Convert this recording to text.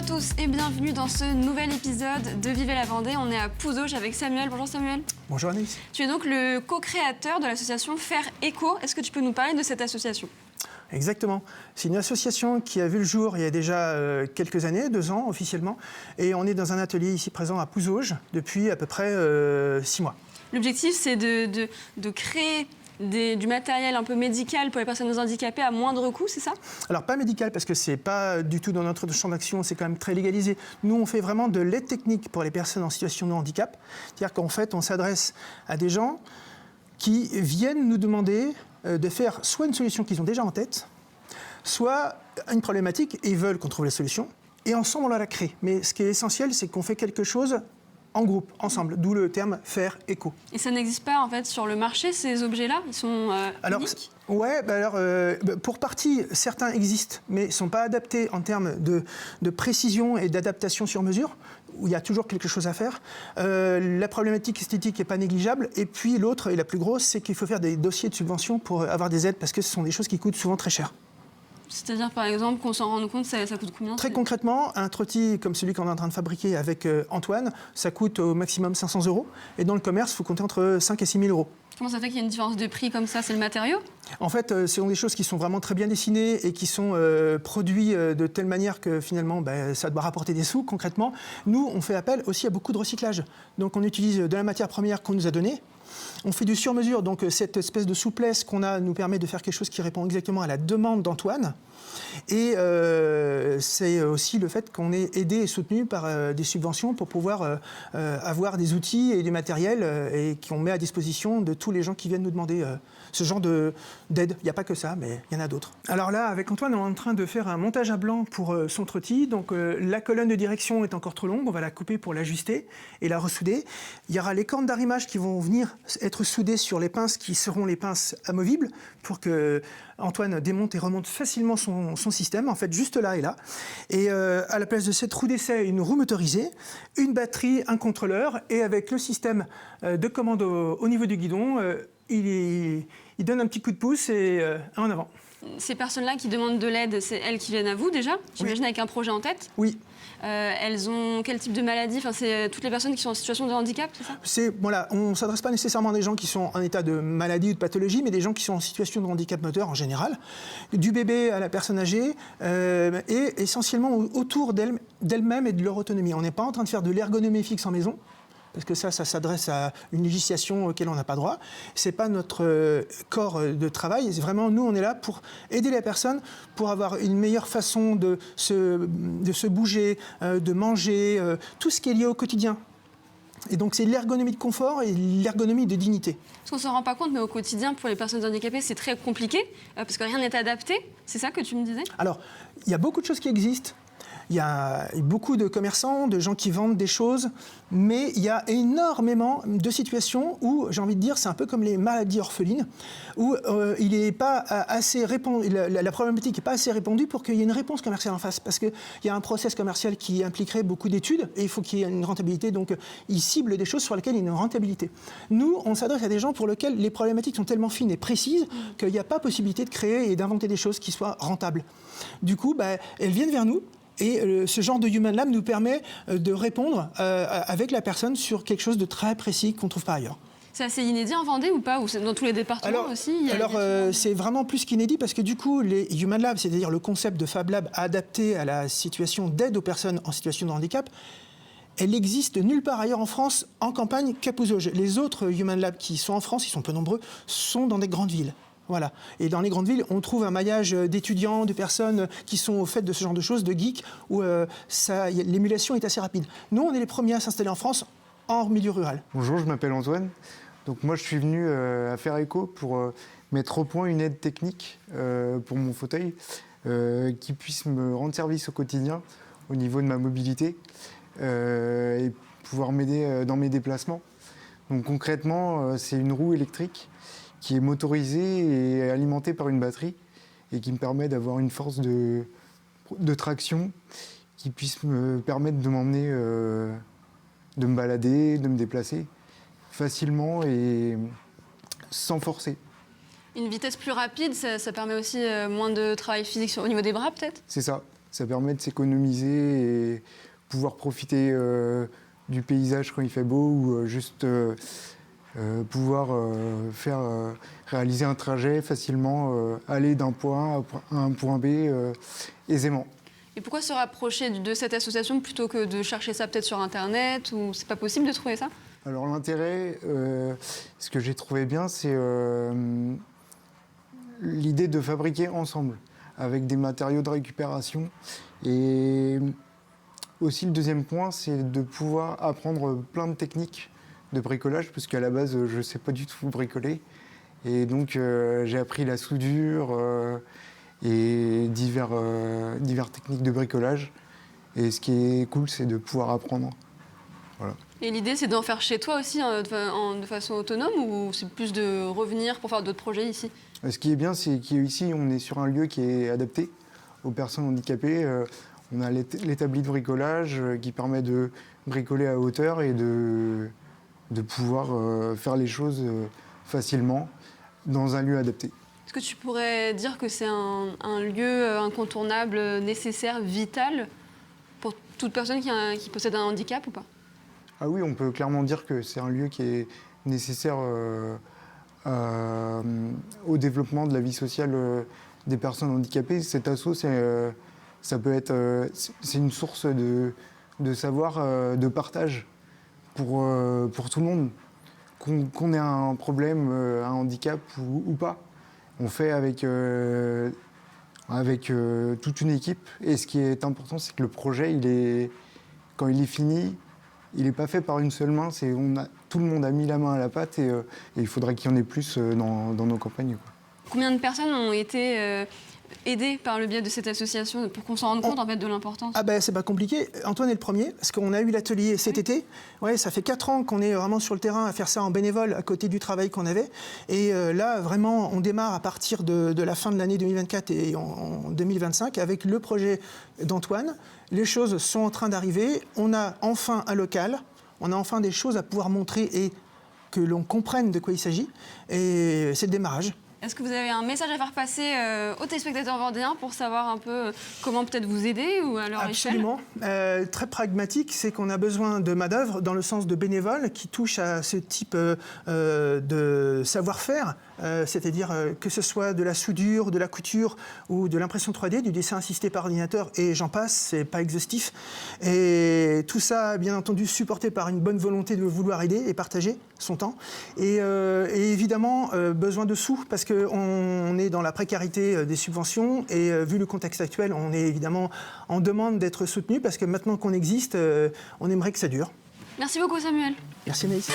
à tous et bienvenue dans ce nouvel épisode de Vivez la Vendée. On est à Pouzauges avec Samuel. Bonjour Samuel. Bonjour Anaïs. Tu es donc le co-créateur de l'association Faire Éco. Est-ce que tu peux nous parler de cette association ? Exactement. C'est une association qui a vu le jour il y a déjà quelques années, 2 ans officiellement, et on est dans un atelier ici présent à Pouzauges depuis à peu près 6 mois. L'objectif, c'est de créer du matériel un peu médical pour les personnes handicapées à moindre coût, c'est ça ? Alors pas médical parce que c'est pas du tout dans notre champ d'action, c'est quand même très légalisé. Nous on fait vraiment de l'aide technique pour les personnes en situation de handicap. C'est-à-dire qu'en fait on s'adresse à des gens qui viennent nous demander de faire soit une solution qu'ils ont déjà en tête, soit une problématique et ils veulent qu'on trouve la solution. Et ensemble on la crée. Mais ce qui est essentiel, c'est qu'on fait quelque chose en groupe, ensemble, d'où le terme faire éco. Et ça n'existe pas en fait sur le marché, ces objets-là ? Ils sont uniques ? Ouais, pour partie, certains existent, mais ne sont pas adaptés en termes de précision et d'adaptation sur mesure, où il y a toujours quelque chose à faire. La problématique esthétique n'est pas négligeable. Et puis l'autre, et la plus grosse, c'est qu'il faut faire des dossiers de subvention pour avoir des aides, parce que ce sont des choses qui coûtent souvent très cher. C'est-à-dire, par exemple, qu'on s'en rende compte, ça coûte combien ? Très concrètement, un trottis comme celui qu'on est en train de fabriquer avec Antoine, ça coûte au maximum 500 €. Et dans le commerce, il faut compter entre 5 et 6 000 €. Comment ça fait qu'il y a une différence de prix comme ça ? C'est le matériau ? En fait, ce sont des choses qui sont vraiment très bien dessinées et qui sont produites de telle manière que finalement, ça doit rapporter des sous concrètement. Nous, on fait appel aussi à beaucoup de recyclage. Donc, on utilise de la matière première qu'on nous a donnée. On fait du sur-mesure, donc cette espèce de souplesse qu'on a nous permet de faire quelque chose qui répond exactement à la demande d'Antoine. Et c'est aussi le fait qu'on est aidé et soutenu par des subventions pour pouvoir avoir des outils et du matériel et qu'on met à disposition de tous les gens qui viennent nous demander ce genre d'aide. Il n'y a pas que ça, mais il y en a d'autres. Alors là, avec Antoine, on est en train de faire un montage à blanc pour son trottis. Donc la colonne de direction est encore trop longue, on va la couper pour l'ajuster et la ressouder. Il y aura les cornes d'arrimage qui vont venir être soudées sur les pinces qui seront les pinces amovibles pour que Antoine démonte et remonte facilement son système, en fait juste là et là. Et à la place de cette roue d'essai, une roue motorisée, une batterie, un contrôleur, et avec le système de commande au niveau du guidon, il donne un petit coup de pouce et en avant. Ces personnes-là qui demandent de l'aide, c'est elles qui viennent à vous déjà, j'imagine, avec un projet en tête ? Oui. Elles ont quel type de maladie ? Enfin, c'est toutes les personnes qui sont en situation de handicap, c'est ça ? Voilà, on ne s'adresse pas nécessairement à des gens qui sont en état de maladie ou de pathologie, mais des gens qui sont en situation de handicap moteur en général, du bébé à la personne âgée, et essentiellement autour d'elles-mêmes et de leur autonomie. On n'est pas en train de faire de l'ergonomie fixe en maison, parce que ça s'adresse à une législation auquel on n'a pas droit. Ce n'est pas notre corps de travail. C'est vraiment, nous, on est là pour aider la personne, pour avoir une meilleure façon de se bouger, de manger, tout ce qui est lié au quotidien. Et donc, c'est l'ergonomie de confort et l'ergonomie de dignité. Parce qu'on ne s'en rend pas compte, mais au quotidien, pour les personnes handicapées, c'est très compliqué, parce que rien n'est adapté. C'est ça que tu me disais ? Alors, il y a beaucoup de choses qui existent. Il y a beaucoup de commerçants, de gens qui vendent des choses, mais il y a énormément de situations où, j'ai envie de dire, c'est un peu comme les maladies orphelines, où il n'est pas assez répandu, la problématique n'est pas assez répandue pour qu'il y ait une réponse commerciale en face, parce qu'il y a un process commercial qui impliquerait beaucoup d'études et il faut qu'il y ait une rentabilité, donc ils ciblent des choses sur lesquelles il y a une rentabilité. Nous, on s'adresse à des gens pour lesquels les problématiques sont tellement fines et précises qu'il n'y a pas possibilité de créer et d'inventer des choses qui soient rentables. Du coup, elles viennent vers nous. Et ce genre de Human Lab nous permet de répondre avec la personne sur quelque chose de très précis qu'on ne trouve pas ailleurs. C'est assez inédit en Vendée ou pas ? Ou dans tous les départements aussi c'est vraiment plus qu'inédit parce que du coup, les Human Lab, c'est-à-dire le concept de Fab Lab adapté à la situation d'aide aux personnes en situation de handicap, elle existe nulle part ailleurs en France, en campagne, qu'à Pouzauges. Les autres Human Lab qui sont en France, ils sont peu nombreux, sont dans des grandes villes. Voilà. Et dans les grandes villes, on trouve un maillage d'étudiants, de personnes qui sont au fait de ce genre de choses, de geeks, où l'émulation est assez rapide. Nous, on est les premiers à s'installer en France, en milieu rural. Bonjour, je m'appelle Antoine. Donc moi, je suis venu à Faire Éco pour mettre au point une aide technique pour mon fauteuil qui puisse me rendre service au quotidien au niveau de ma mobilité et pouvoir m'aider dans mes déplacements. Donc concrètement, c'est une roue électrique qui est motorisée et alimentée par une batterie et qui me permet d'avoir une force de traction qui puisse me permettre de m'emmener, de me balader, de me déplacer facilement et sans forcer. Une vitesse plus rapide, ça permet aussi moins de travail physique au niveau des bras peut-être ? C'est ça. Ça permet de s'économiser et pouvoir profiter du paysage quand il fait beau ou juste pouvoir réaliser un trajet facilement, aller d'un point A à un point B aisément. Et pourquoi se rapprocher de cette association plutôt que de chercher ça peut-être sur Internet, ou c'est pas possible de trouver ça? Alors l'intérêt, ce que j'ai trouvé bien, c'est l'idée de fabriquer ensemble, avec des matériaux de récupération. Et aussi le deuxième point, c'est de pouvoir apprendre plein de techniques de bricolage, parce qu'à la base, je ne sais pas du tout bricoler. Et donc j'ai appris la soudure et divers techniques de bricolage. Et ce qui est cool, c'est de pouvoir apprendre. Voilà. Et l'idée, c'est d'en faire chez toi aussi de façon autonome, ou c'est plus de revenir pour faire d'autres projets ici? Ce qui est bien, c'est qu'ici, on est sur un lieu qui est adapté aux personnes handicapées. On a l'établi de bricolage qui permet de bricoler à hauteur et de pouvoir faire les choses facilement dans un lieu adapté. Est-ce que tu pourrais dire que c'est un lieu incontournable, nécessaire, vital pour toute personne qui possède un handicap ou pas? Ah oui, on peut clairement dire que c'est un lieu qui est nécessaire au développement de la vie sociale des personnes handicapées. Cet asso, c'est une source de savoir, de partage pour tout le monde. Qu'on ait un problème, un handicap ou pas. On fait avec toute une équipe. Et ce qui est important, c'est que le projet, quand il est fini, il n'est pas fait par une seule main. Tout le monde a mis la main à la pâte et il faudrait qu'il y en ait plus dans nos campagnes, quoi. Combien de personnes ont été aidées par le biais de cette association pour qu'on s'en rende compte en fait, de l'importance? Ah ben c'est pas compliqué. Antoine est le premier, parce qu'on a eu l'atelier cet été. Ouais, ça fait 4 ans qu'on est vraiment sur le terrain à faire ça en bénévole à côté du travail qu'on avait. Et là, vraiment, on démarre à partir de la fin de l'année 2024 et en 2025 avec le projet d'Antoine. Les choses sont en train d'arriver. On a enfin un local. On a enfin des choses à pouvoir montrer et que l'on comprenne de quoi il s'agit. Et c'est le démarrage. Est-ce que vous avez un message à faire passer aux téléspectateurs vendéens pour savoir un peu comment peut-être vous aider ou à leur Absolument. Très pragmatique, c'est qu'on a besoin de main-d'œuvre dans le sens de bénévoles qui touchent à ce type de savoir-faire, c'est-à-dire que ce soit de la soudure, de la couture ou de l'impression 3D, du dessin assisté par ordinateur et j'en passe, c'est pas exhaustif. Et tout ça, bien entendu, supporté par une bonne volonté de vouloir aider et partager son temps. Et évidemment, besoin de sous parce qu'on est dans la précarité des subventions et vu le contexte actuel, on est évidemment en demande d'être soutenu parce que maintenant qu'on existe, on aimerait que ça dure. Merci beaucoup Samuel. Merci Anaïs.